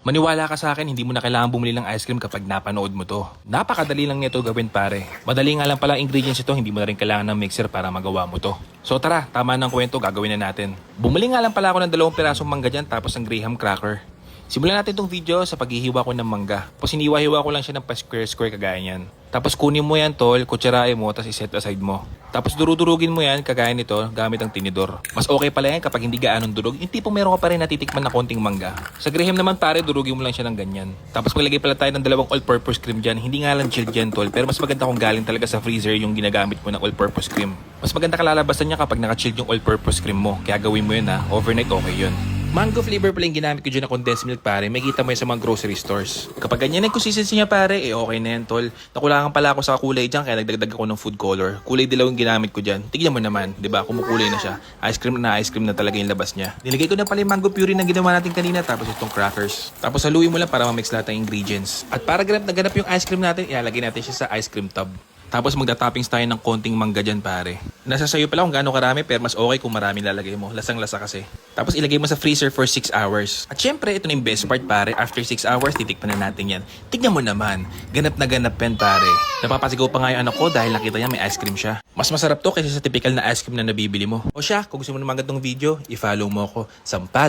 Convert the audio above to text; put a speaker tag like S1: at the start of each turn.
S1: Maniwala ka sa akin, hindi mo na kailangan bumili ng ice cream kapag napanood mo to. Napakadali lang nito gawin pare. Madali nga lang pala ang ingredients ito, hindi mo na rin kailangan ng mixer para magawa mo to. So tara, tama ng kwento, gagawin na natin. Bumili nga lang pala ako ng 2 pirasong mangga dyan tapos ng graham cracker. Simulan natin itong video sa paghihiwa ko ng mangga. Tapos hiniwa-hiwa ko lang siya ng pa-square-square kagaya niyan. Tapos kunin mo yan tol, kutsarain mo, tapos iset aside mo. Tapos durudurugin mo yan kagaya nito gamit ang tinidor. Mas okay pala yan kapag hindi gaanong durog. Yung tipong meron ka pa rin natitikman na konting mangga. Sa graham naman pare, durugin mo lang siya ng ganyan. Tapos maglagay pala tayo ng 2 all-purpose cream dyan. Hindi nga lang chilled yan tol, pero mas maganda kung galing talaga sa freezer yung ginagamit mo ng all-purpose cream. Mas maganda kalalabasan niya kapag naka-chilled yung all-purpose cream mo. Kaya gawin mo yun ha, overnight okay yun. Mango flavor pala yung ginamit ko dyan na condensed milk pare, may kita mo yan sa mga grocery stores. Kapag ganyan ang consistency niya pare, okay na yan tol. Nakulangan pala ako sa kulay dyan kaya nagdagdag ako ng food color. Kulay dilaw yung ginamit ko dyan. Tignan mo naman, di ba? Kumukulay na siya. Ice cream na talaga yung labas niya. Nilagay ko na pala yung mango puree na ginawa natin kanina tapos itong crackers. Tapos haluin mo lang para ma-mix lahat ng ingredients. At para ganap na ganap yung ice cream natin, ilalagay natin siya sa ice cream tub. Tapos magda-toppings tayo ng konting mangga dyan pare. Nasa sayo pala kung gaano karami pero mas okay kung marami lalagay mo. Lasang-lasa kasi. Tapos ilagay mo sa freezer for 6 hours. At syempre ito na yung best part pare. After 6 hours titikman na natin yan. Tignan mo naman. Ganap na ganap yan pare. Napapasigaw pa nga yung anak ko dahil nakita niya may ice cream siya. Mas masarap to kaysa sa typical na ice cream na nabibili mo. O siya, kung gusto mo naman magandang video, i-follow mo ako. Sampal!